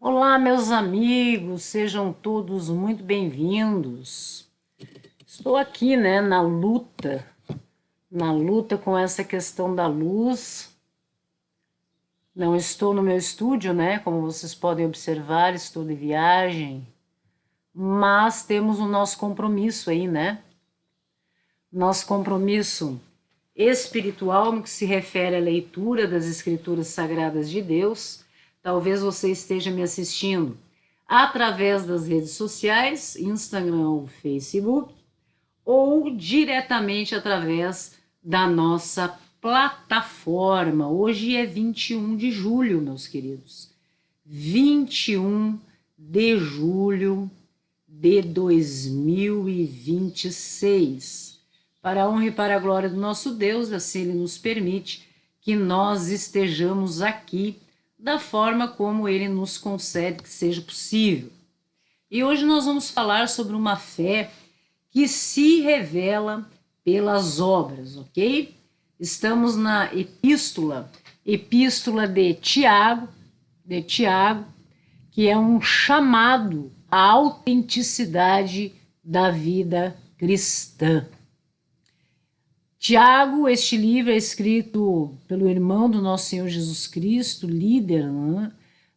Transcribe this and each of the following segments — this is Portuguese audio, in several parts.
Olá, meus amigos, sejam todos muito bem-vindos. Estou aqui, na luta com essa questão da luz. Não estou no meu estúdio, como vocês podem observar, estou de viagem, mas temos o nosso compromisso aí, Nosso compromisso espiritual no que se refere à leitura das Escrituras Sagradas de Deus. Talvez você esteja me assistindo através das redes sociais, Instagram ou Facebook, ou diretamente através da nossa plataforma. Hoje é 21 de julho, meus queridos. 21 de julho de 2026. Para a honra e para a glória do nosso Deus, assim Ele nos permite que nós estejamos aqui da forma como Ele nos concede que seja possível. E hoje nós vamos falar sobre uma fé que se revela pelas obras, ok? Estamos na epístola de Tiago, que é um chamado à autenticidade da vida cristã. Tiago, este livro é escrito pelo irmão do nosso Senhor Jesus Cristo, líder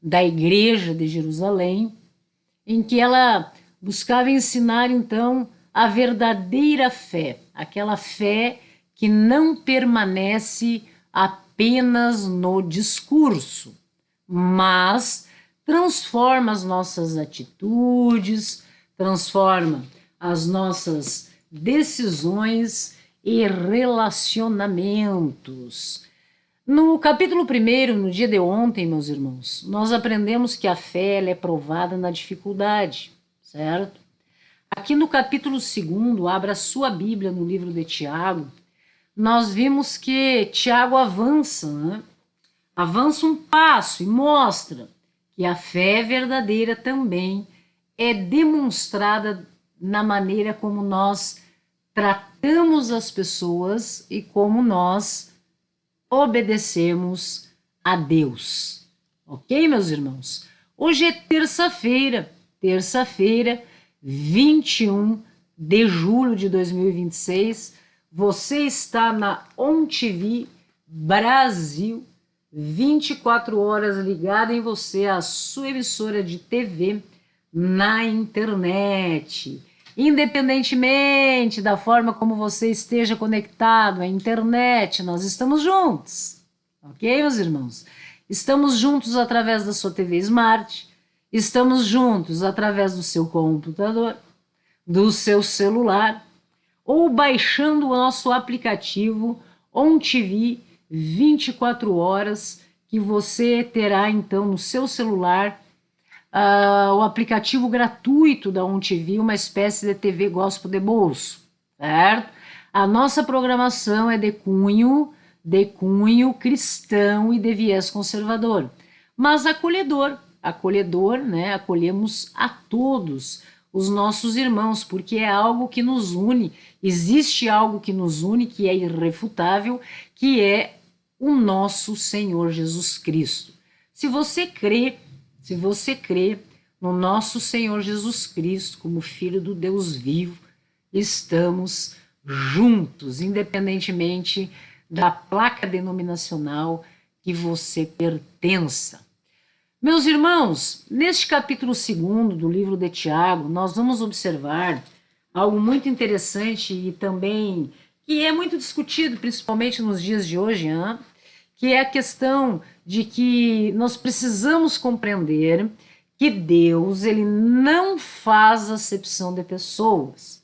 da igreja de Jerusalém, em que ela buscava ensinar, então, a verdadeira fé, aquela fé que não permanece apenas no discurso, mas transforma as nossas atitudes, transforma as nossas decisões e relacionamentos. No capítulo 1, no dia de ontem, meus irmãos, nós aprendemos que a fé ela é provada na dificuldade, certo? Aqui no capítulo 2, abra sua Bíblia no livro de Tiago, nós vimos que Tiago avança, avança um passo e mostra que a fé verdadeira também é demonstrada na maneira como nós tratamos as pessoas e como nós obedecemos a Deus. Ok, meus irmãos? Hoje é terça-feira, 21 de julho de 2026. Você está na OnTV Brasil, 24 horas ligada em você, a sua emissora de TV na internet. Independentemente da forma como você esteja conectado à internet, nós estamos juntos, ok, meus irmãos? Estamos juntos através da sua TV Smart, estamos juntos através do seu computador, do seu celular, ou baixando o nosso aplicativo OnTV 24 horas, que você terá então no seu celular o aplicativo gratuito da OnTV, uma espécie de TV gospel de bolso, certo? A nossa programação é de cunho cristão e de viés conservador, mas acolhedor, acolhemos a todos os nossos irmãos, porque é algo que nos une, existe algo que nos une, que é irrefutável, que é o nosso Senhor Jesus Cristo. Se você crê no nosso Senhor Jesus Cristo como Filho do Deus vivo, estamos juntos, independentemente da placa denominacional que você pertença. Meus irmãos, neste capítulo 2 do livro de Tiago, nós vamos observar algo muito interessante e também que é muito discutido, principalmente nos dias de hoje, que é a questão de que nós precisamos compreender que Deus ele não faz acepção de pessoas.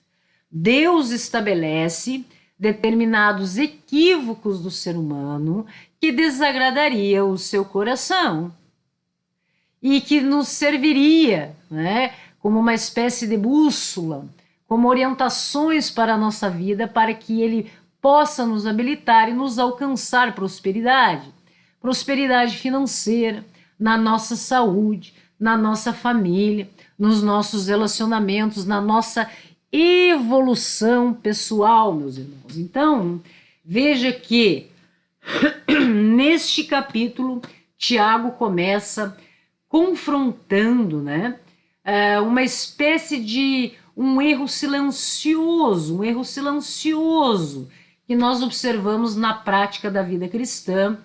Deus estabelece determinados equívocos do ser humano que desagradaria o seu coração e que nos serviria, como uma espécie de bússola, como orientações para a nossa vida, para que ele possa nos habilitar e nos alcançar prosperidade financeira, na nossa saúde, na nossa família, nos nossos relacionamentos, na nossa evolução pessoal, meus irmãos. Então, veja que neste capítulo, Tiago começa confrontando, né, uma espécie de um erro silencioso que nós observamos na prática da vida cristã,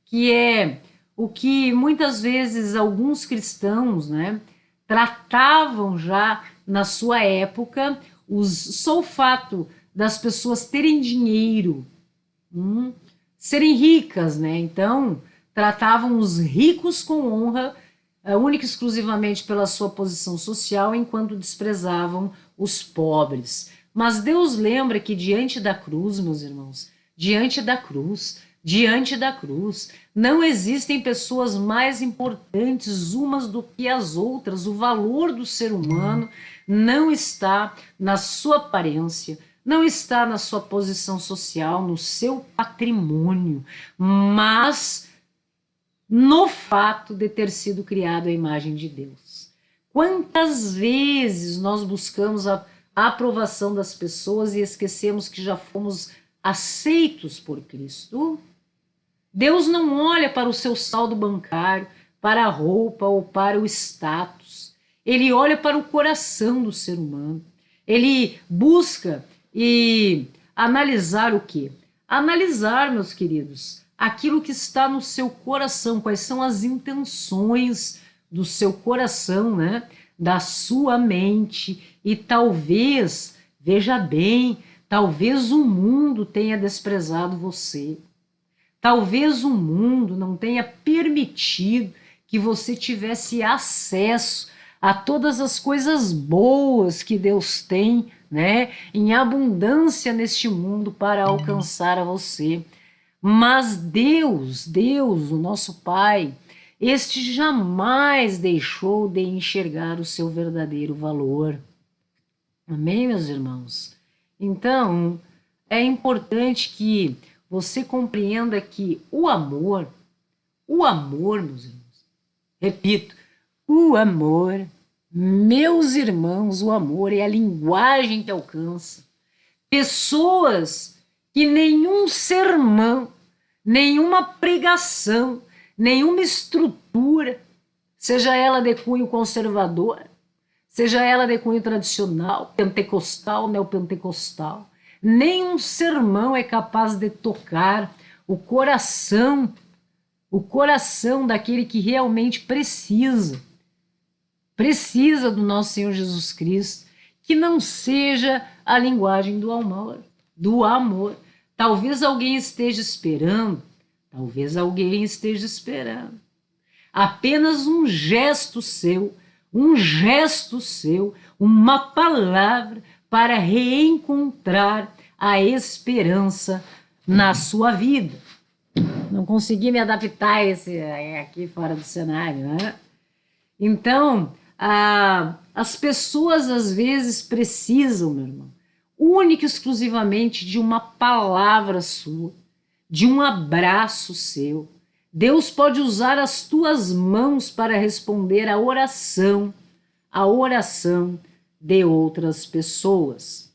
que é o que muitas vezes alguns cristãos, né, tratavam já na sua época, só o fato das pessoas terem dinheiro, serem ricas, né? Então, tratavam os ricos com honra, única e exclusivamente pela sua posição social, enquanto desprezavam os pobres. Mas Deus lembra que diante da cruz, meus irmãos, diante da cruz, não existem pessoas mais importantes umas do que as outras. O valor do ser humano não está na sua aparência, não está na sua posição social, no seu patrimônio, mas no fato de ter sido criado à imagem de Deus. Quantas vezes nós buscamos a aprovação das pessoas e esquecemos que já fomos aceitos por Cristo? Deus não olha para o seu saldo bancário, para a roupa ou para o status. Ele olha para o coração do ser humano. Ele busca e analisar o quê? Analisar, meus queridos, aquilo que está no seu coração, quais são as intenções do seu coração, né? Da sua mente. E talvez, veja bem, talvez o mundo tenha desprezado você. Talvez o mundo não tenha permitido que você tivesse acesso a todas as coisas boas que Deus tem, né, em abundância neste mundo para alcançar a você. Mas Deus, o nosso Pai, este jamais deixou de enxergar o seu verdadeiro valor. Amém, meus irmãos? Então, é importante que você compreenda que o amor, meus irmãos, repito, o amor, meus irmãos, o amor é a linguagem que alcança pessoas que nenhum sermão, nenhuma pregação, nenhuma estrutura, seja ela de cunho conservador, seja ela de cunho tradicional, pentecostal, neopentecostal, nenhum sermão é capaz de tocar o coração daquele que realmente precisa do nosso Senhor Jesus Cristo, que não seja a linguagem do amor. Talvez alguém esteja esperando apenas um gesto seu, uma palavra para reencontrar a esperança na sua vida. Não consegui me adaptar aqui fora do cenário, né? Então, as pessoas às vezes precisam, meu irmão, única e exclusivamente de uma palavra sua, de um abraço seu. Deus pode usar as tuas mãos para responder a oração de outras pessoas.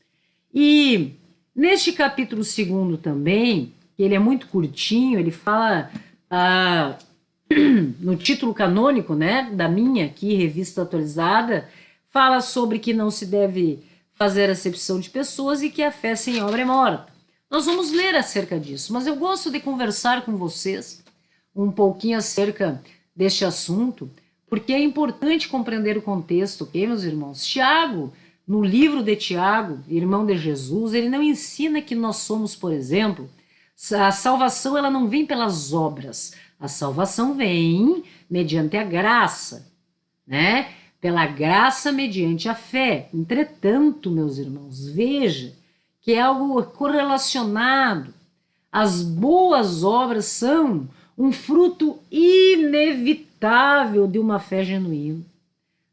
E neste capítulo 2 também, que ele é muito curtinho, ele fala no título canônico, né, da minha aqui, revista atualizada, fala sobre que não se deve fazer acepção de pessoas e que a fé sem obra é morta. Nós vamos ler acerca disso, mas eu gosto de conversar com vocês um pouquinho acerca deste assunto, porque é importante compreender o contexto, ok, meus irmãos? Tiago, no livro de Tiago, irmão de Jesus, ele não ensina que nós somos, por exemplo, a salvação ela não vem pelas obras, a salvação vem mediante a graça, né? Pela graça mediante a fé. Entretanto, meus irmãos, veja que é algo correlacionado. As boas obras são um fruto inevitável de uma fé genuína.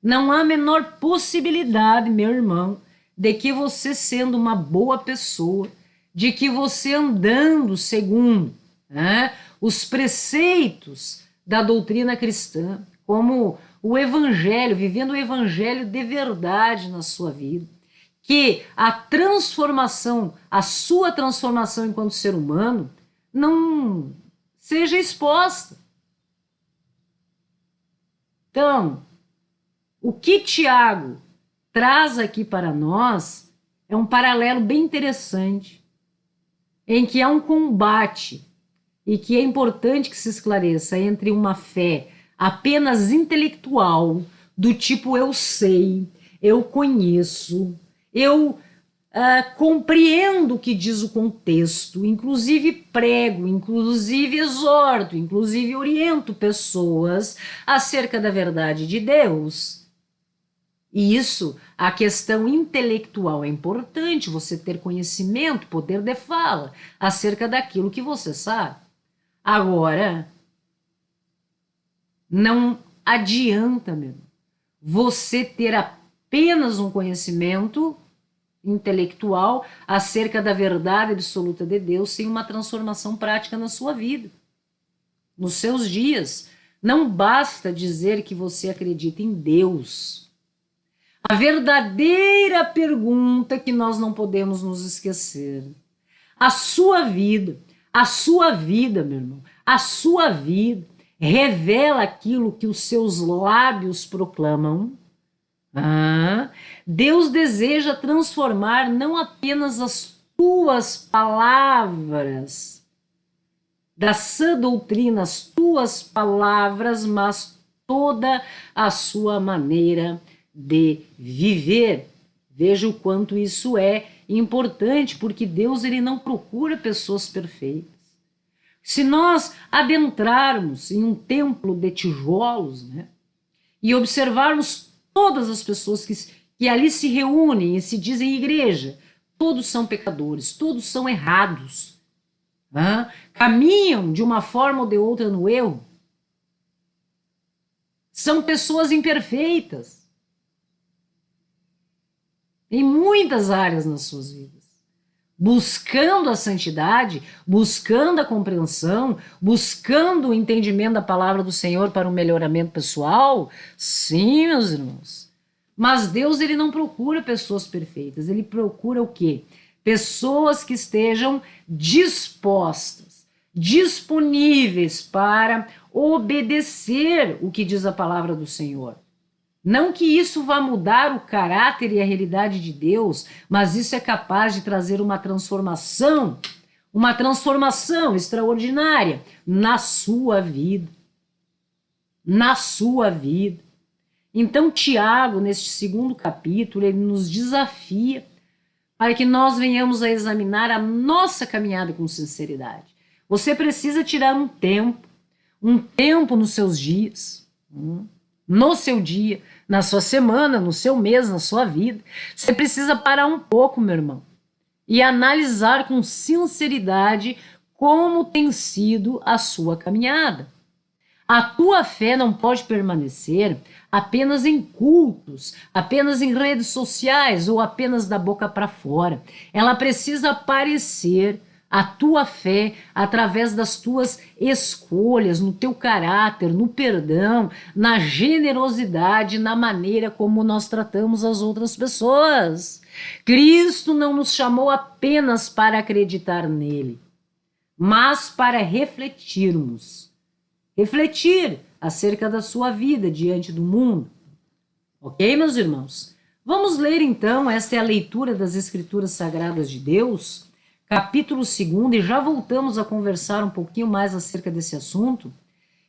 Não há a menor possibilidade, meu irmão, de que você sendo uma boa pessoa, de que você andando segundo, né, os preceitos da doutrina cristã, como o evangelho, vivendo o evangelho de verdade na sua vida, que a sua transformação enquanto ser humano não seja exposta. Então, o que Tiago traz aqui para nós é um paralelo bem interessante, em que há um combate e que é importante que se esclareça entre uma fé apenas intelectual, do tipo eu sei, eu conheço, eu compreendo o que diz o contexto, inclusive prego, inclusive exorto, inclusive oriento pessoas acerca da verdade de Deus. E isso, a questão intelectual é importante, você ter conhecimento, poder de fala acerca daquilo que você sabe. Agora, não adianta, meu, você ter apenas um conhecimento intelectual acerca da verdade absoluta de Deus sem uma transformação prática na sua vida, nos seus dias. Não basta dizer que você acredita em Deus. A verdadeira pergunta que nós não podemos nos esquecer: a sua vida, meu irmão, a sua vida revela aquilo que os seus lábios proclamam? Deus deseja transformar não apenas as tuas palavras da sã doutrina, as tuas palavras, mas toda a sua maneira de viver. Veja o quanto isso é importante, porque Deus ele não procura pessoas perfeitas. Se nós adentrarmos em um templo de tijolos, né, e observarmos todas as pessoas que ali se reúnem e se dizem igreja, todos são pecadores, todos são errados, caminham de uma forma ou de outra no erro, são pessoas imperfeitas em muitas áreas nas suas vidas, buscando a santidade, buscando a compreensão, buscando o entendimento da palavra do Senhor para o melhoramento pessoal. Sim, meus irmãos. Mas Deus ele não procura pessoas perfeitas, ele procura o quê? Pessoas que estejam dispostas, disponíveis para obedecer o que diz a palavra do Senhor. Não que isso vá mudar o caráter e a realidade de Deus, mas isso é capaz de trazer uma transformação extraordinária na sua vida. Na sua vida. Então, Tiago, neste segundo capítulo, ele nos desafia para que nós venhamos a examinar a nossa caminhada com sinceridade. Você precisa tirar um tempo nos seus dias, no seu dia, na sua semana, no seu mês, na sua vida. Você precisa parar um pouco, meu irmão, e analisar com sinceridade como tem sido a sua caminhada. A tua fé não pode permanecer apenas em cultos, apenas em redes sociais ou apenas da boca para fora. Ela precisa aparecer, a tua fé, através das tuas escolhas, no teu caráter, no perdão, na generosidade, na maneira como nós tratamos as outras pessoas. Cristo não nos chamou apenas para acreditar nele, mas para refletir acerca da sua vida diante do mundo. Ok, meus irmãos? Vamos ler então, esta é a leitura das Escrituras Sagradas de Deus, capítulo 2, e já voltamos a conversar um pouquinho mais acerca desse assunto.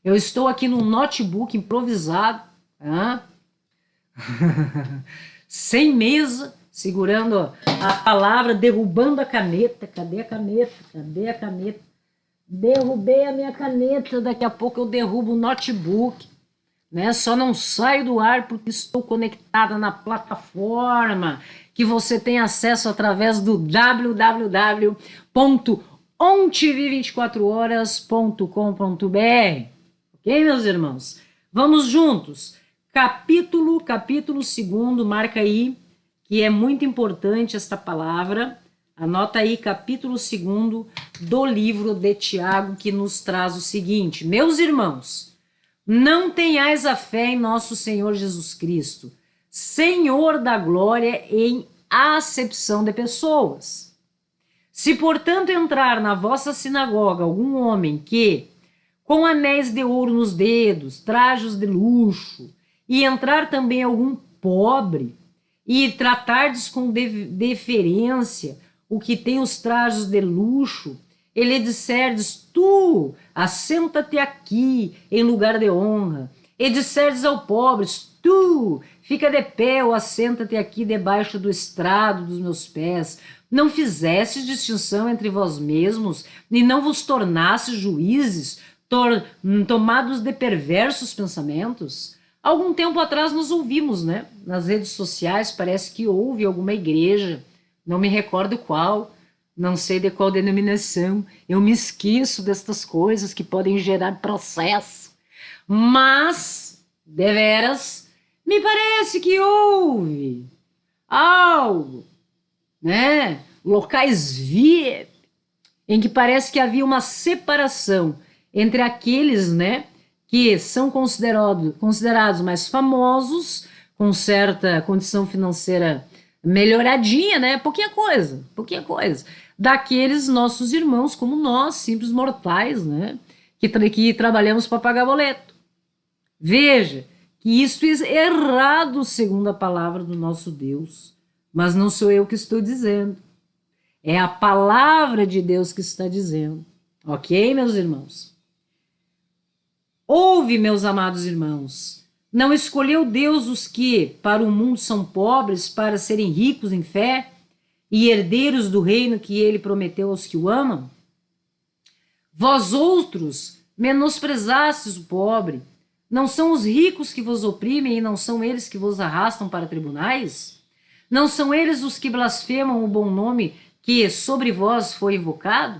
Eu estou aqui num notebook improvisado, sem mesa, segurando a palavra, derrubando a caneta. Cadê a caneta? Cadê a caneta? Derrubei a minha caneta, daqui a pouco eu derrubo o notebook, né? Só não saio do ar porque estou conectada na plataforma que você tem acesso através do www.ontv24horas.com.br. Ok, meus irmãos? Vamos juntos. Capítulo 2, marca aí, que é muito importante esta palavra. Anota aí, capítulo 2 do livro de Tiago, que nos traz o seguinte: meus irmãos, não tenhais a fé em nosso Senhor Jesus Cristo, Senhor da glória, em acepção de pessoas. Se, portanto, entrar na vossa sinagoga algum homem que, com anéis de ouro nos dedos, trajos de luxo, e entrar também algum pobre, e tratardes com deferência o que tem os trajos de luxo, e lhe disserdes, tu, assenta-te aqui em lugar de honra, e disserdes ao pobre, tu, fica de pé ou assenta-te aqui debaixo do estrado dos meus pés, não fizestes distinção entre vós mesmos, e não vos tornastes juízes, tomados de perversos pensamentos? Algum tempo atrás nos ouvimos, né? Nas redes sociais, parece que houve alguma igreja, não me recordo qual, não sei de qual denominação, eu me esqueço destas coisas que podem gerar processo, mas, deveras, me parece que houve algo, né? Locais VIP, em que parece que havia uma separação entre aqueles, né, que são considerados mais famosos, com certa condição financeira melhoradinha, né? Pouquinha coisa, daqueles nossos irmãos, como nós, simples mortais, né? Que trabalhamos para pagar boleto. Veja que isso é errado segundo a palavra do nosso Deus, mas não sou eu que estou dizendo. É a palavra de Deus que está dizendo. Ok, meus irmãos? Ouve, meus amados irmãos, não escolheu Deus os que para o mundo são pobres para serem ricos em fé e herdeiros do reino que ele prometeu aos que o amam? Vós outros menosprezastes o pobre. Não são os ricos que vos oprimem e não são eles que vos arrastam para tribunais? Não são eles os que blasfemam o bom nome que sobre vós foi invocado?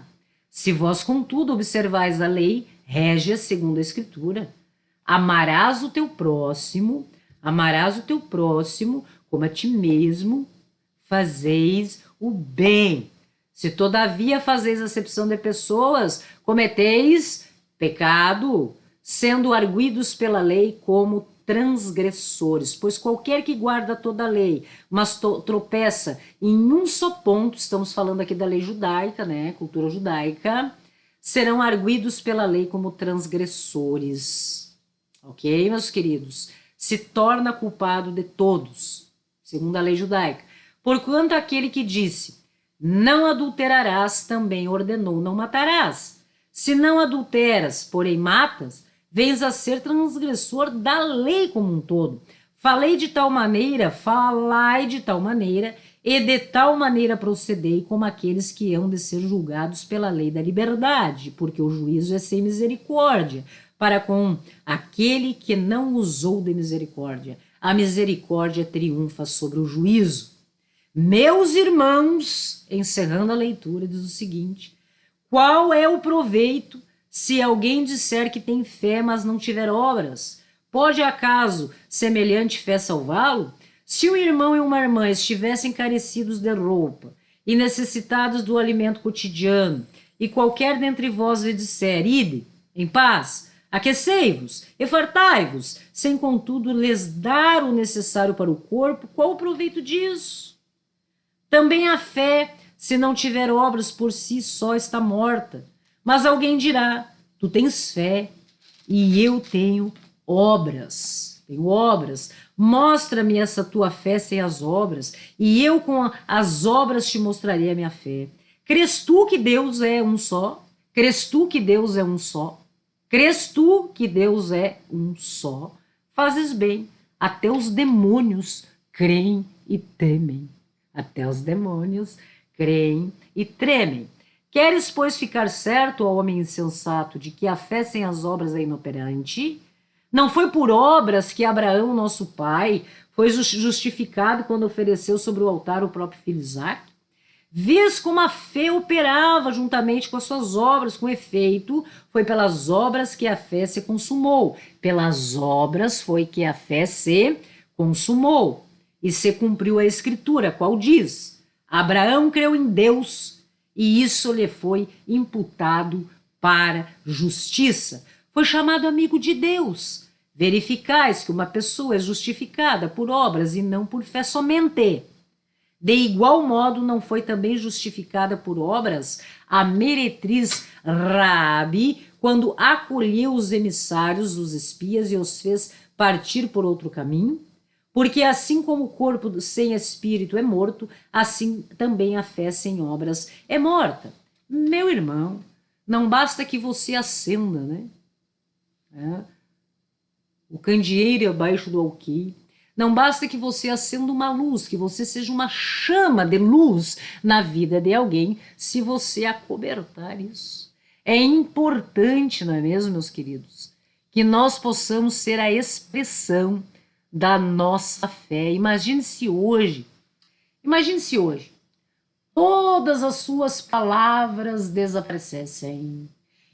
Se vós, contudo, observais a lei, rege segundo a Escritura, amarás o teu próximo como a ti mesmo, fazeis o bem. Se todavia fazeis acepção de pessoas, cometeis pecado, sendo arguidos pela lei como transgressores, pois qualquer que guarda toda a lei, mas tropeça em um só ponto, estamos falando aqui da lei judaica, né, cultura judaica, serão arguidos pela lei como transgressores. Ok, meus queridos? Se torna culpado de todos, segundo a lei judaica. Porquanto aquele que disse, não adulterarás, também ordenou, não matarás. Se não adulteras, porém matas, vens a ser transgressor da lei como um todo. Falai de tal maneira, e de tal maneira procedei como aqueles que hão de ser julgados pela lei da liberdade, porque o juízo é sem misericórdia, para com aquele que não usou de misericórdia. A misericórdia triunfa sobre o juízo. Meus irmãos, encerrando a leitura, diz o seguinte: qual é o proveito se alguém disser que tem fé, mas não tiver obras? Pode acaso semelhante fé salvá-lo? Se um irmão e uma irmã estivessem carecidos de roupa e necessitados do alimento cotidiano, e qualquer dentre vós lhe disser, ide, em paz, aquecei-vos e fartai-vos, sem contudo lhes dar o necessário para o corpo, qual o proveito disso? Também a fé, se não tiver obras por si só, está morta. Mas alguém dirá, tu tens fé e eu tenho obras. Tenho obras. Mostra-me essa tua fé sem as obras, e eu com as obras te mostrarei a minha fé. Crês tu que Deus é um só? Crês tu que Deus é um só? Crês tu que Deus é um só? Fazes bem, até os demônios creem e temem. Até os demônios creem e tremem. Queres, pois, ficar certo, ó homem insensato, de que a fé sem as obras é inoperante? Não foi por obras que Abraão, nosso pai, foi justificado quando ofereceu sobre o altar o próprio filho Isaque? Vês como a fé operava juntamente com as suas obras, com efeito, foi pelas obras que a fé se consumou. Pelas obras foi que a fé se consumou. E se cumpriu a Escritura, qual diz, Abraão creu em Deus, e isso lhe foi imputado para justiça. Foi chamado amigo de Deus. Verificais que uma pessoa é justificada por obras e não por fé somente. De igual modo, não foi também justificada por obras a meretriz Raabe, quando acolheu os emissários, os espias, e os fez partir por outro caminho? Porque assim como o corpo sem espírito é morto, assim também a fé sem obras é morta. Meu irmão, não basta que você acenda, né? O candeeiro abaixo do alqueire. Não basta que você acenda uma luz, que você seja uma chama de luz na vida de alguém, se você acobertar isso. É importante, não é mesmo, meus queridos, que nós possamos ser a expressão da nossa fé. Imagine-se hoje, todas as suas palavras desaparecessem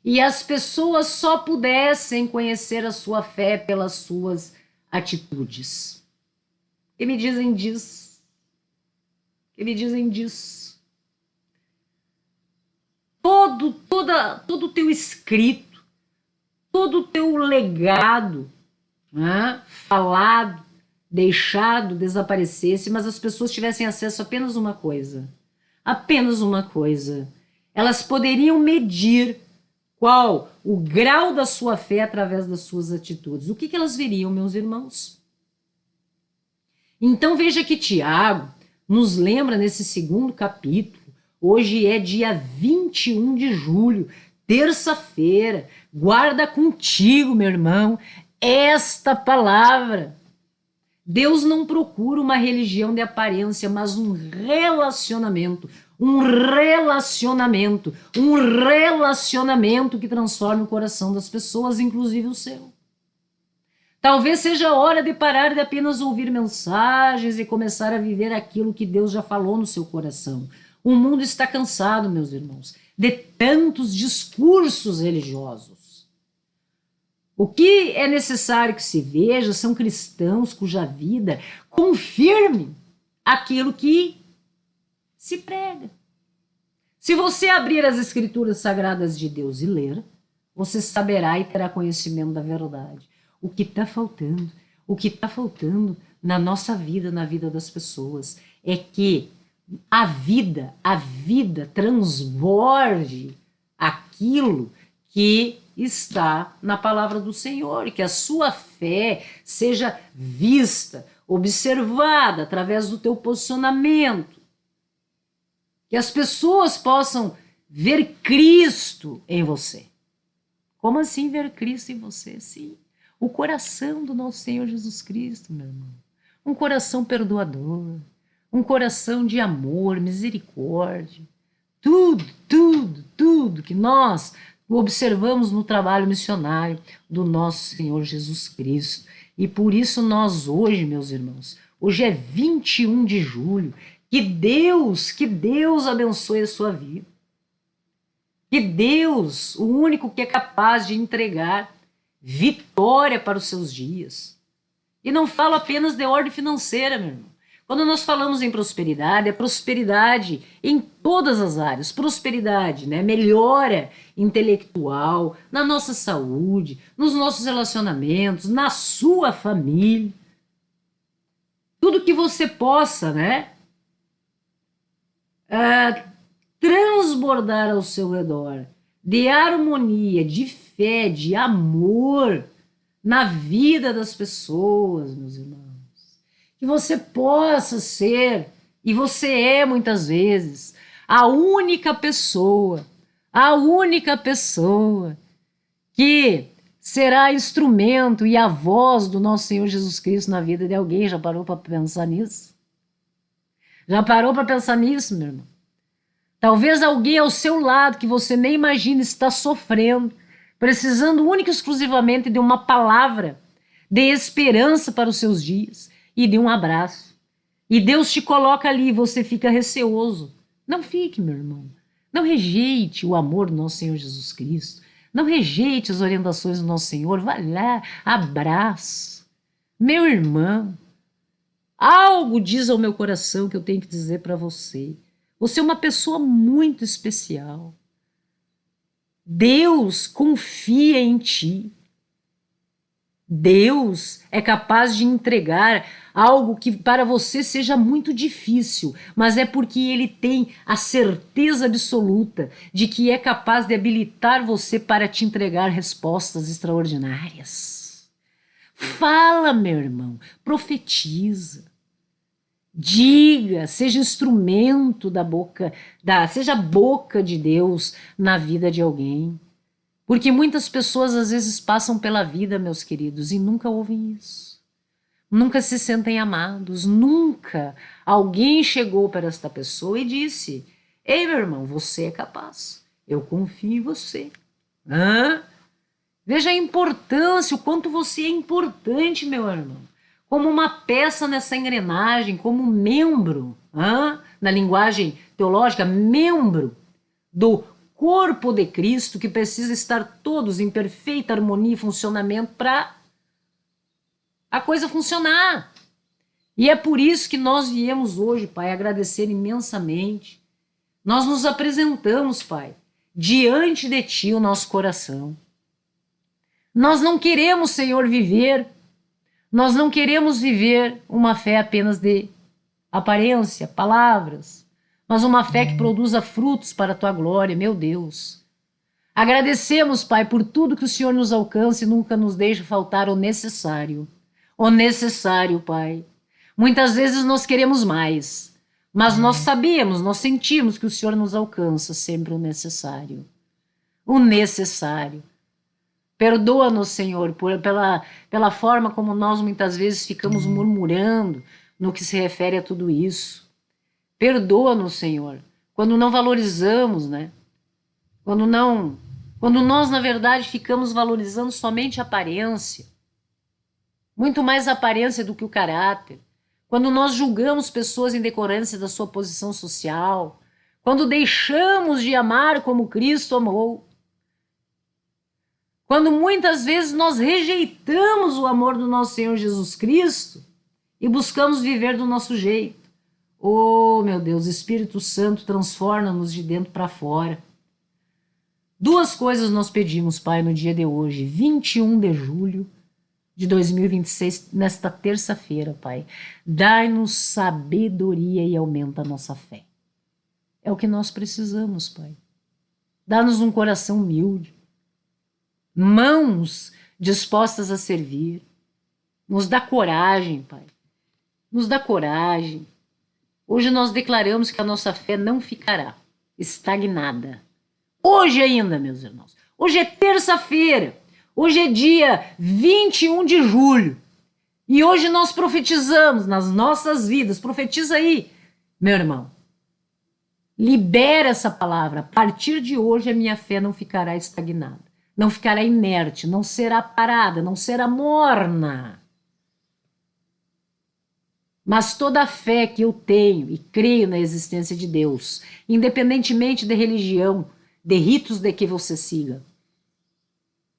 e as pessoas só pudessem conhecer a sua fé pelas suas atitudes. Que me dizem disso? Que me dizem disso? Todo o teu escrito, todo o teu legado, né, falado, deixado, desaparecesse, mas as pessoas tivessem acesso a apenas uma coisa. Apenas uma coisa. Elas poderiam medir qual o grau da sua fé através das suas atitudes. O que elas veriam, meus irmãos? Então veja que Tiago nos lembra nesse segundo capítulo. Hoje é dia 21 de julho, terça-feira. Guarda contigo, meu irmão, esta palavra. Deus não procura uma religião de aparência, mas um relacionamento que transforme o coração das pessoas, inclusive o seu. Talvez seja a hora de parar de apenas ouvir mensagens e começar a viver aquilo que Deus já falou no seu coração. O mundo está cansado, meus irmãos, de tantos discursos religiosos. O que é necessário que se veja são cristãos cuja vida confirme aquilo que se prega. Se você abrir as Escrituras Sagradas de Deus e ler, você saberá e terá conhecimento da verdade. O que está faltando na nossa vida, na vida das pessoas, é que a vida transborde aquilo que está na palavra do Senhor, e que a sua fé seja vista, observada através do teu posicionamento, que as pessoas possam ver Cristo em você. Como assim ver Cristo em você? Sim, o coração do nosso Senhor Jesus Cristo, meu irmão. Um coração perdoador, um coração de amor, misericórdia. Tudo que nós observamos no trabalho missionário do nosso Senhor Jesus Cristo. E por isso nós hoje, meus irmãos, hoje é 21 de julho, que Deus abençoe a sua vida. Que Deus, o único que é capaz de entregar vitória para os seus dias. E não falo apenas de ordem financeira, meu irmão. Quando nós falamos em prosperidade, é prosperidade em todas as áreas. Prosperidade, né? Melhora intelectual, na nossa saúde, nos nossos relacionamentos, na sua família. Tudo que você possa, né? Transbordar ao seu redor de harmonia, de fé, de amor na vida das pessoas, meus irmãos. Que você possa ser, e você é muitas vezes, a única pessoa que será instrumento e a voz do nosso Senhor Jesus Cristo na vida de alguém. Já parou para pensar nisso? Já parou para pensar nisso, meu irmão? Talvez alguém ao seu lado que você nem imagina está sofrendo, precisando única e exclusivamente de uma palavra de esperança para os seus dias e de um abraço. E Deus te coloca ali e você fica receoso. Não fique, meu irmão. Não rejeite o amor do nosso Senhor Jesus Cristo. Não rejeite as orientações do nosso Senhor. Vá lá, abraça. Meu irmão, algo diz ao meu coração que eu tenho que dizer para você. Você é uma pessoa muito especial. Deus confia em ti. Deus é capaz de entregar algo que para você seja muito difícil, mas é porque Ele tem a certeza absoluta de que é capaz de habilitar você para te entregar respostas extraordinárias. Fala, meu irmão, profetiza. Diga, seja instrumento seja a boca de Deus na vida de alguém. Porque muitas pessoas às vezes passam pela vida, meus queridos, e nunca ouvem isso. Nunca se sentem amados, nunca alguém chegou para esta pessoa e disse: Ei, meu irmão, você é capaz, eu confio em você. Hã? Veja a importância, o quanto você é importante, meu irmão. Como uma peça nessa engrenagem, como membro, na linguagem teológica, membro do corpo de Cristo, que precisa estar todos em perfeita harmonia e funcionamento para a coisa funcionar. E é por isso que nós viemos hoje, Pai, agradecer imensamente. Nós nos apresentamos, Pai, diante de Ti o nosso coração. Nós não queremos, Senhor, nós não queremos viver uma fé apenas de aparência, palavras, mas uma fé que produza frutos para a Tua glória, meu Deus. Agradecemos, Pai, por tudo que o Senhor nos alcança e nunca nos deixa faltar o necessário. O necessário, Pai. Muitas vezes nós queremos mais, mas nós sabemos, nós sentimos que o Senhor nos alcança sempre o necessário. O necessário. Perdoa-nos, Senhor, pela forma como nós muitas vezes ficamos murmurando no que se refere a tudo isso. Perdoa-nos, Senhor, quando não valorizamos, né? Quando nós, na verdade, ficamos valorizando somente a aparência, muito mais a aparência do que o caráter. Quando nós julgamos pessoas em decorrência da sua posição social, quando deixamos de amar como Cristo amou, quando muitas vezes nós rejeitamos o amor do nosso Senhor Jesus Cristo e buscamos viver do nosso jeito. Oh, meu Deus, Espírito Santo, transforma-nos de dentro para fora. Duas coisas nós pedimos, Pai, no dia de hoje, 21 de julho de 2026, nesta terça-feira, Pai. Dai-nos sabedoria e aumenta a nossa fé. É o que nós precisamos, Pai. Dá-nos um coração humilde, mãos dispostas a servir. Nos dá coragem, Pai. Nos dá coragem. Hoje nós declaramos que a nossa fé não ficará estagnada. Hoje ainda, meus irmãos. Hoje é terça-feira. Hoje é dia 21 de julho. E hoje nós profetizamos nas nossas vidas. Profetiza aí, meu irmão. Libera essa palavra. A partir de hoje a minha fé não ficará estagnada. Não ficará inerte, não será parada, não será morna. Mas toda a fé que eu tenho e creio na existência de Deus, independentemente de religião, de ritos de que você siga,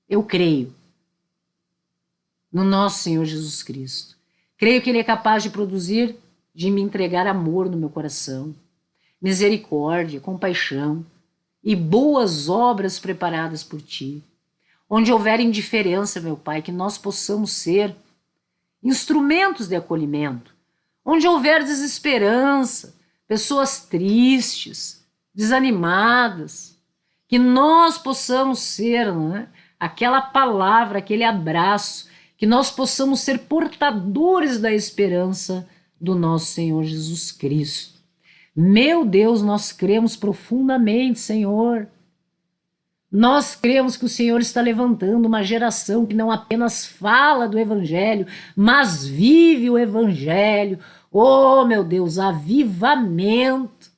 eu creio no nosso Senhor Jesus Cristo. Creio que Ele é capaz de produzir, de me entregar amor no meu coração, misericórdia, compaixão e boas obras preparadas por Ti. Onde houver indiferença, meu Pai, que nós possamos ser instrumentos de acolhimento. Onde houver desesperança, pessoas tristes, desanimadas, que nós possamos ser, né, aquela palavra, aquele abraço, que nós possamos ser portadores da esperança do nosso Senhor Jesus Cristo. Meu Deus, nós cremos profundamente, Senhor. Nós cremos que o Senhor está levantando uma geração que não apenas fala do Evangelho, mas vive o Evangelho. Oh, meu Deus, avivamento.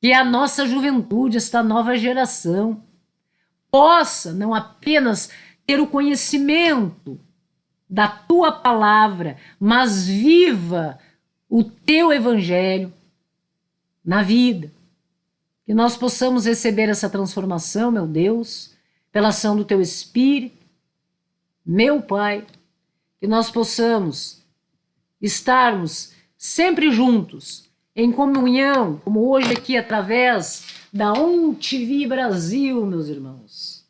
Que a nossa juventude, esta nova geração, possa não apenas ter o conhecimento da Tua palavra, mas viva o Teu Evangelho na vida. Que nós possamos receber essa transformação, meu Deus, pela ação do Teu Espírito, meu Pai, que nós possamos estarmos sempre juntos, em comunhão, como hoje aqui através da ONTV Brasil, meus irmãos.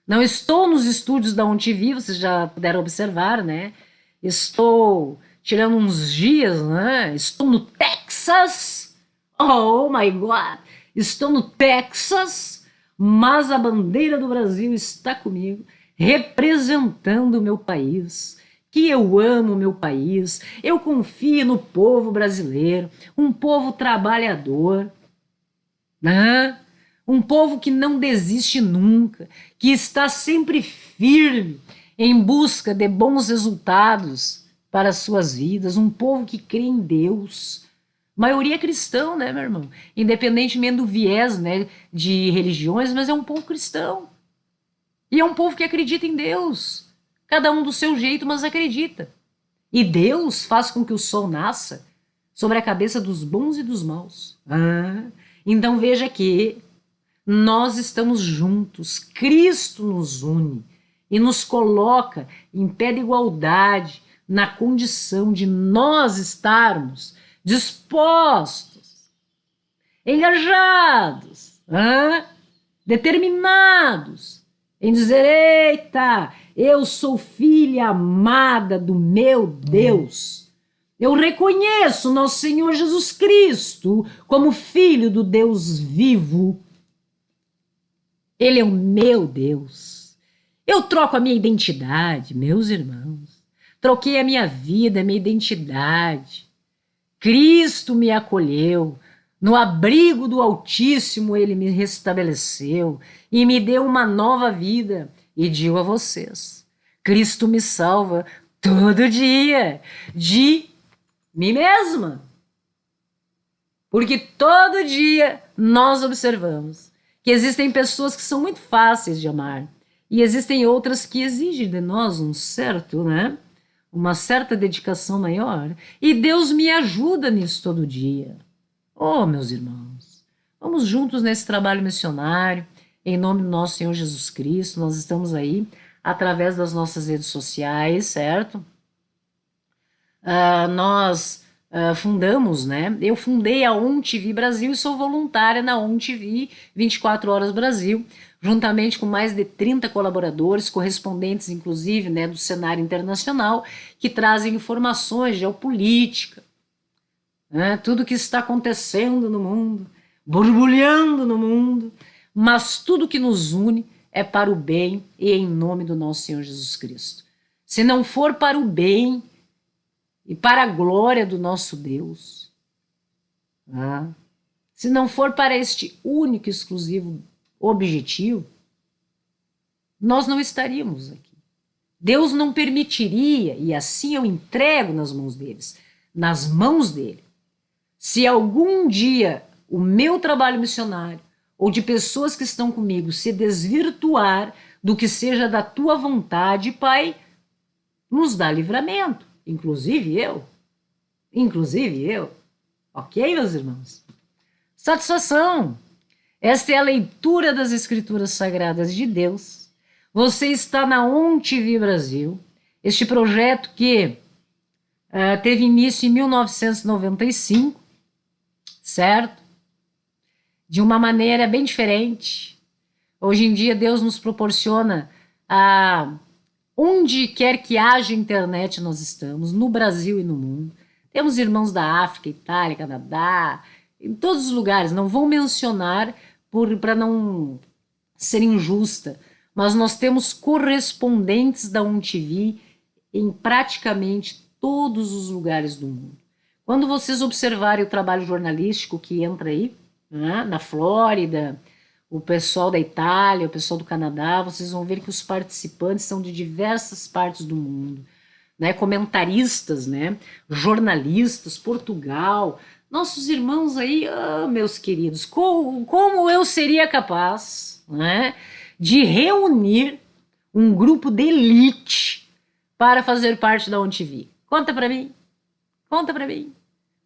Não estou nos estúdios da ONTV, vocês já puderam observar, né? Estou tirando uns dias, né? Estou no Texas. Oh my God! Estou no Texas, mas a bandeira do Brasil está comigo, representando o meu país. Que eu amo o meu país, eu confio no povo brasileiro, um povo trabalhador, né? Um povo que não desiste nunca, que está sempre firme em busca de bons resultados para as suas vidas, um povo que crê em Deus. Maioria é cristão, né, meu irmão? Independentemente do viés, né, de religiões, mas é um povo cristão. E é um povo que acredita em Deus. Cada um do seu jeito, mas acredita. E Deus faz com que o sol nasça sobre a cabeça dos bons e dos maus. Então veja que nós estamos juntos, Cristo nos une e nos coloca em pé de igualdade, na condição de nós estarmos dispostos, engajados, determinados em dizer: eita, eu sou filha amada do meu Deus. Eu reconheço nosso Senhor Jesus Cristo como Filho do Deus vivo. Ele é o meu Deus. Eu troco a minha identidade, meus irmãos. Troquei a minha vida, a minha identidade. Cristo me acolheu. No abrigo do Altíssimo, Ele me restabeleceu e me deu uma nova vida. E digo a vocês, Cristo me salva todo dia de mim mesma. Porque todo dia nós observamos que existem pessoas que são muito fáceis de amar e existem outras que exigem de nós uma certa dedicação maior. E Deus me ajuda nisso todo dia. Oh, meus irmãos, vamos juntos nesse trabalho missionário, em nome do nosso Senhor Jesus Cristo. Nós estamos aí através das nossas redes sociais, certo? Nós fundamos, né? Eu fundei a ONTV Brasil e sou voluntária na ONTV 24 Horas Brasil, juntamente com mais de 30 colaboradores, correspondentes, inclusive, né, do cenário internacional, que trazem informações geopolítica, né, tudo que está acontecendo no mundo, borbulhando no mundo, mas tudo que nos une é para o bem e em nome do nosso Senhor Jesus Cristo. Se não for para o bem e para a glória do nosso Deus, se não for para este único e exclusivo objetivo, nós não estaríamos aqui. Deus não permitiria, e assim eu entrego nas mãos dele. Se algum dia o meu trabalho missionário ou de pessoas que estão comigo se desvirtuar do que seja da tua vontade, Pai, nos dá livramento. Inclusive eu. Ok, meus irmãos? Satisfação. Esta é a leitura das Escrituras Sagradas de Deus. Você está na ONTV Brasil, este projeto que teve início em 1995, certo? De uma maneira bem diferente. Hoje em dia Deus nos proporciona onde quer que haja internet nós estamos, no Brasil e no mundo. Temos irmãos da África, Itália, Canadá, em todos os lugares. Não vou mencionar para não ser injusta, mas nós temos correspondentes da ONTV em praticamente todos os lugares do mundo. Quando vocês observarem o trabalho jornalístico que entra aí, né, na Flórida, o pessoal da Itália, o pessoal do Canadá, vocês vão ver que os participantes são de diversas partes do mundo, né? Comentaristas, né? Jornalistas, Portugal, nossos irmãos aí, meus queridos, como eu seria capaz, né, de reunir um grupo de elite para fazer parte da ONTV? Conta para mim,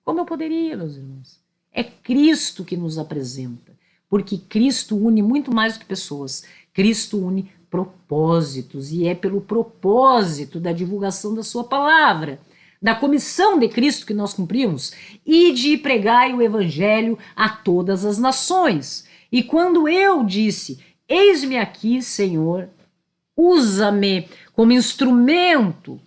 como eu poderia, meus irmãos? É Cristo que nos apresenta. Porque Cristo une muito mais do que pessoas. Cristo une propósitos, e é pelo propósito da divulgação da sua palavra, da comissão de Cristo que nós cumprimos, e de pregar o evangelho a todas as nações. E quando eu disse, eis-me aqui, Senhor, Usa-me como instrumento.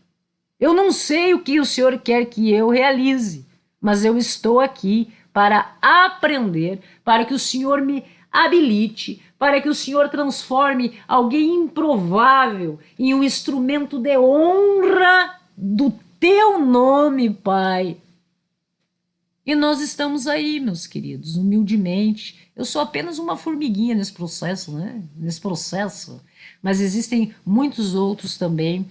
Eu não sei o que o Senhor quer que eu realize, mas eu estou aqui para aprender, para que o Senhor me habilite, para que o Senhor transforme alguém improvável em um instrumento de honra do teu nome, Pai. E nós estamos aí, meus queridos, humildemente. Eu sou apenas uma formiguinha nesse processo, né? Nesse processo. Mas existem muitos outros também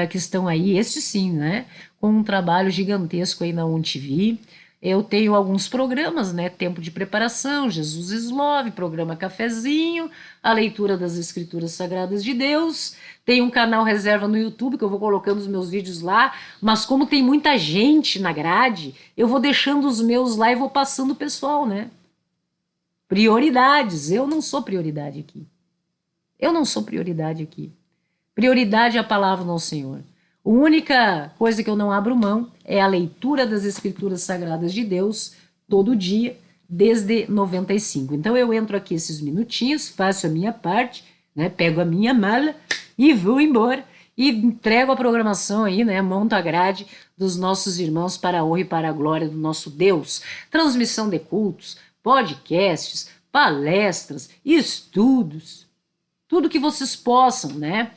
que estão aí, este sim, né? Com um trabalho gigantesco aí na UNTV. Eu tenho alguns programas, né? Tempo de preparação, Jesus is Love, programa Cafezinho, a leitura das Escrituras Sagradas de Deus. Tem um canal reserva no YouTube que eu vou colocando os meus vídeos lá, mas como tem muita gente na grade, eu vou deixando os meus lá e vou passando o pessoal, né? Prioridades. Eu não sou prioridade aqui. Eu não sou prioridade aqui. Prioridade é a palavra do Senhor. A única coisa que eu não abro mão é a leitura das Escrituras Sagradas de Deus todo dia, desde 95. Então eu entro aqui esses minutinhos, faço a minha parte, né, pego a minha mala e vou embora e entrego a programação aí, né, monto a grade dos nossos irmãos para a honra e para a glória do nosso Deus. Transmissão de cultos, podcasts, palestras, estudos, tudo que vocês possam, né,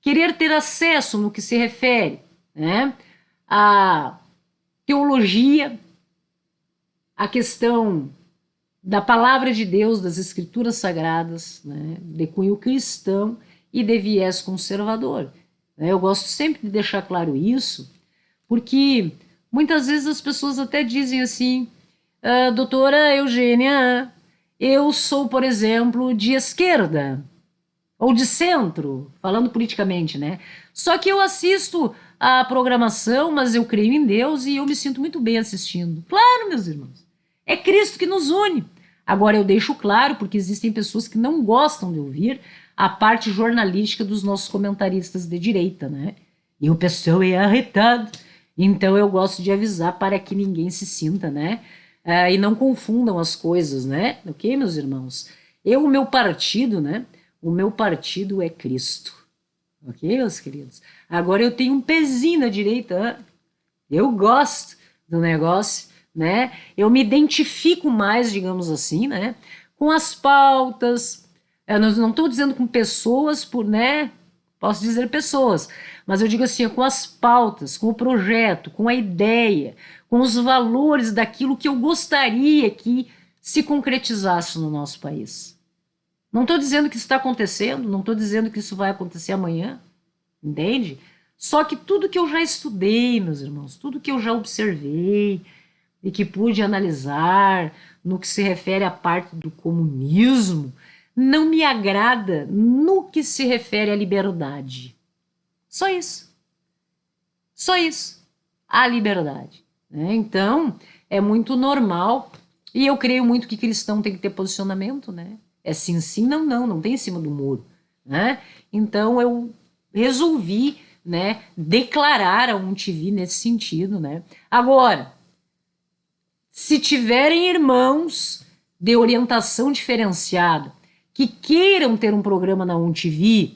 querer ter acesso no que se refere, né, à teologia, à questão da palavra de Deus, das escrituras sagradas, né, de cunho cristão e de viés conservador. Eu gosto sempre de deixar claro isso, porque muitas vezes as pessoas até dizem assim, doutora Eugênia, eu sou, por exemplo, de esquerda, ou de centro, falando politicamente, né? Só que eu assisto a programação, mas eu creio em Deus e eu me sinto muito bem assistindo. Claro, meus irmãos, é Cristo que nos une. Agora eu deixo claro, porque existem pessoas que não gostam de ouvir a parte jornalística dos nossos comentaristas de direita, né? E o pessoal é arretado. Então eu gosto de avisar para que ninguém se sinta, né? E não confundam as coisas, né? Ok, meus irmãos? O meu partido, né? O meu partido é Cristo. Ok, meus queridos? Agora eu tenho um pezinho na direita. Eu gosto do negócio, né? Eu me identifico mais, digamos assim, né? Com as pautas. Eu não estou dizendo com pessoas, né? Posso dizer pessoas, mas eu digo assim, com as pautas, com o projeto, com a ideia, com os valores daquilo que eu gostaria que se concretizasse no nosso país. Não estou dizendo que isso está acontecendo, não estou dizendo que isso vai acontecer amanhã, entende? Só que tudo que eu já estudei, meus irmãos, tudo que eu já observei e que pude analisar no que se refere à parte do comunismo, não me agrada no que se refere à liberdade. Só isso. Só isso. A liberdade. Né? Então, é muito normal, e eu creio muito que cristão tem que ter posicionamento, né? É sim, sim, não, não, não tem em cima do muro, né? Então eu resolvi, né, declarar a UNTV nesse sentido, né? Agora, se tiverem irmãos de orientação diferenciada que queiram ter um programa na UNTV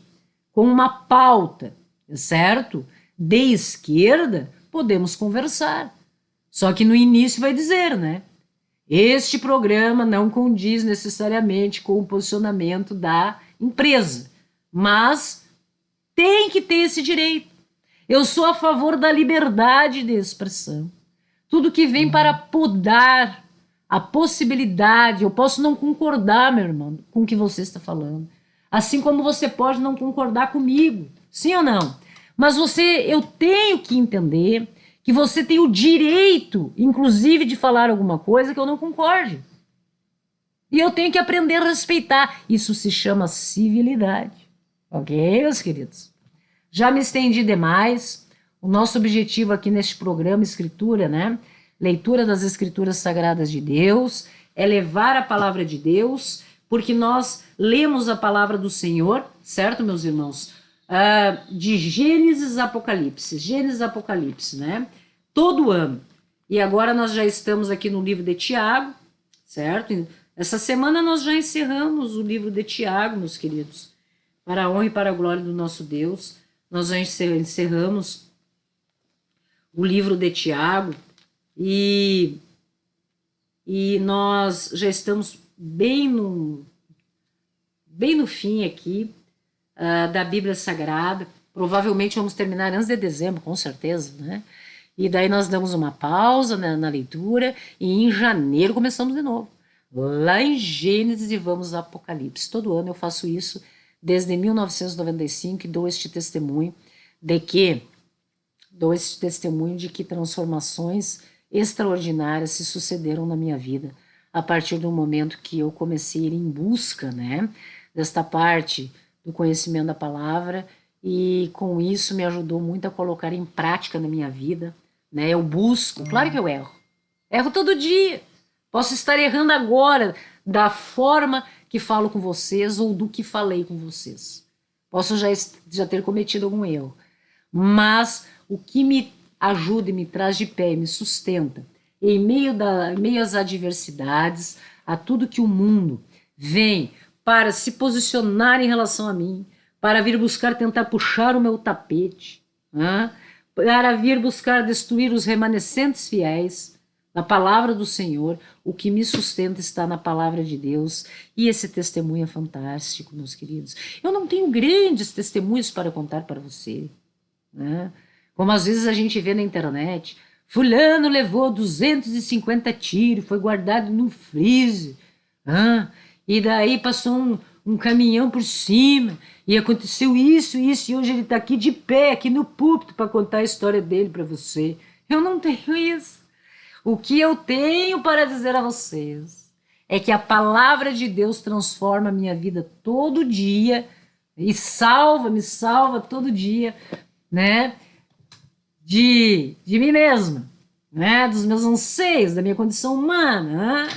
com uma pauta, certo? De esquerda, podemos conversar. Só que no início vai dizer, né? Este programa não condiz necessariamente com o posicionamento da empresa, mas tem que ter esse direito. Eu sou a favor da liberdade de expressão. Tudo que vem para podar a possibilidade, eu posso não concordar, meu irmão, com o que você está falando. Assim como você pode não concordar comigo, sim ou não? Mas eu tenho que entender que você tem o direito, inclusive, de falar alguma coisa que eu não concorde. E eu tenho que aprender a respeitar. Isso se chama civilidade. Ok, meus queridos? Já me estendi demais. O nosso objetivo aqui neste programa Escritura, né? Leitura das Escrituras Sagradas de Deus, é levar a palavra de Deus, porque nós lemos a palavra do Senhor, certo, meus irmãos? De Gênesis a Apocalipse, né? Todo ano. E agora nós já estamos aqui no livro de Tiago, certo? Essa semana nós já encerramos o livro de Tiago, meus queridos. para a honra e para a glória do nosso Deus. Nós já encerramos o livro de Tiago e nós já estamos bem no fim aqui da Bíblia Sagrada. Provavelmente vamos terminar antes de dezembro, com certeza, né? E daí nós damos uma pausa na leitura e em janeiro começamos de novo. Lá em Gênesis e vamos a Apocalipse. Todo ano eu faço isso desde 1995 e dou este testemunho de que transformações extraordinárias se sucederam na minha vida a partir do momento que eu comecei a ir em busca, né, desta parte do conhecimento da palavra, e com isso me ajudou muito a colocar em prática na minha vida, né? Eu busco, claro que eu erro todo dia, posso estar errando agora da forma que falo com vocês ou do que falei com vocês, posso já ter cometido algum erro, mas o que me ajuda e me traz de pé e me sustenta em meio às adversidades, a tudo que o mundo vem para se posicionar em relação a mim, para vir buscar tentar puxar o meu tapete, né? Para vir buscar destruir os remanescentes fiéis na palavra do Senhor. O que me sustenta está na palavra de Deus, e esse testemunho é fantástico, meus queridos. Eu não tenho grandes testemunhos para contar para você, né? Como às vezes a gente vê na internet, fulano levou 250 tiros, foi guardado no freezer, e daí passou um caminhão por cima, e aconteceu isso, e hoje ele está aqui de pé, aqui no púlpito, para contar a história dele para você. Eu não tenho isso. O que eu tenho para dizer a vocês é que a palavra de Deus transforma a minha vida todo dia, e me salva todo dia, né? De mim mesma, né? Dos meus anseios, da minha condição humana, né?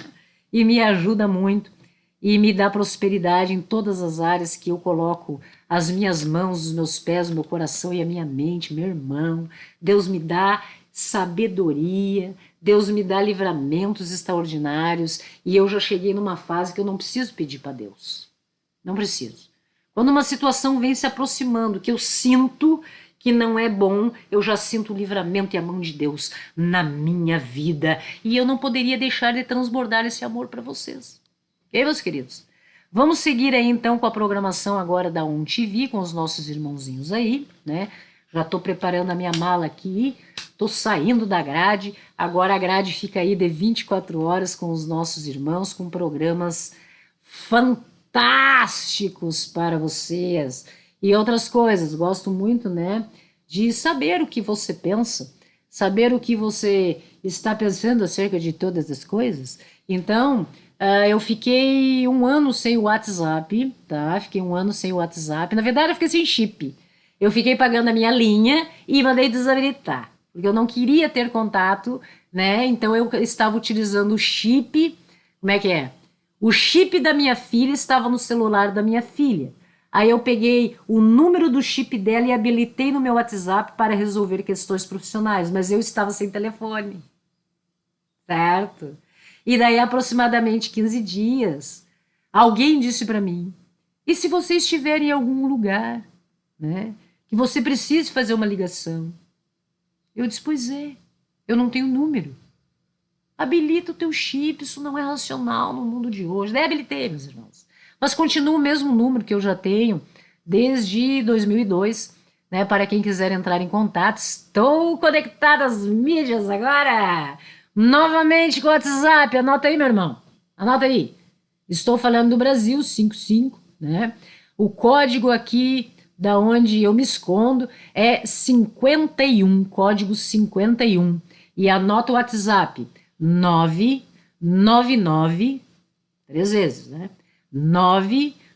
E me ajuda muito e me dá prosperidade em todas as áreas que eu coloco as minhas mãos, os meus pés, o meu coração e a minha mente, meu irmão. Deus me dá sabedoria, Deus me dá livramentos extraordinários, e eu já cheguei numa fase que eu não preciso pedir para Deus. Não preciso. Quando uma situação vem se aproximando, que eu sinto que não é bom, eu já sinto o livramento e a mão de Deus na minha vida, e eu não poderia deixar de transbordar esse amor para vocês. Ok, meus queridos? Vamos seguir aí então com a programação agora da ONTV, com os nossos irmãozinhos aí, né? Já estou preparando a minha mala aqui, estou saindo da grade, agora a grade fica aí de 24 horas com os nossos irmãos, com programas fantásticos para vocês. E outras coisas, gosto muito, né, de saber o que você pensa, saber o que você está pensando acerca de todas as coisas. Então, eu fiquei um ano sem o WhatsApp, tá? Fiquei um ano sem o WhatsApp. Na verdade, eu fiquei sem chip. Eu fiquei pagando a minha linha e mandei desabilitar, porque eu não queria ter contato, né? Então, eu estava utilizando o chip. Como é que é? O chip da minha filha estava no celular da minha filha. Aí eu peguei o número do chip dela e habilitei no meu WhatsApp para resolver questões profissionais, mas eu estava sem telefone, certo? E daí, aproximadamente 15 dias, alguém disse para mim, e se você estiver em algum lugar, né, que você precise fazer uma ligação? Eu disse, pois é, eu não tenho número. Habilita o teu chip, isso não é racional no mundo de hoje. Daí habilitei, meus irmãos. Mas continua o mesmo número que eu já tenho desde 2002, né? Para quem quiser entrar em contato, estou conectada às mídias agora. Novamente com o WhatsApp, anota aí, meu irmão. Anota aí. Estou falando do Brasil, 55, né? O código aqui da onde eu me escondo é 51, código 51. E anota o WhatsApp, 999, 3 vezes, né?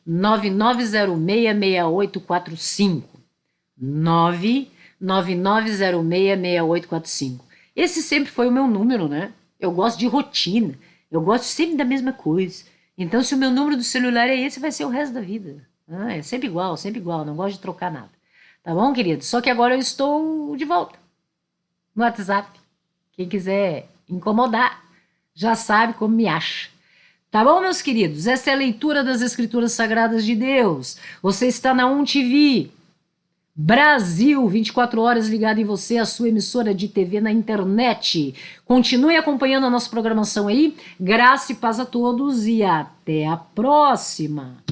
999066845. 999066845. Esse sempre foi o meu número, né? Eu gosto de rotina. Eu gosto sempre da mesma coisa. Então, se o meu número do celular é esse, vai ser o resto da vida. É sempre igual, sempre igual. Não gosto de trocar nada. Tá bom, querido? Só que agora eu estou de volta no WhatsApp. Quem quiser incomodar, já sabe como me acha. Tá bom, meus queridos? Essa é a leitura das Escrituras Sagradas de Deus. Você está na TV Brasil, 24 horas ligado em você, a sua emissora de TV na internet. Continue acompanhando a nossa programação aí. Graça e paz a todos e até a próxima.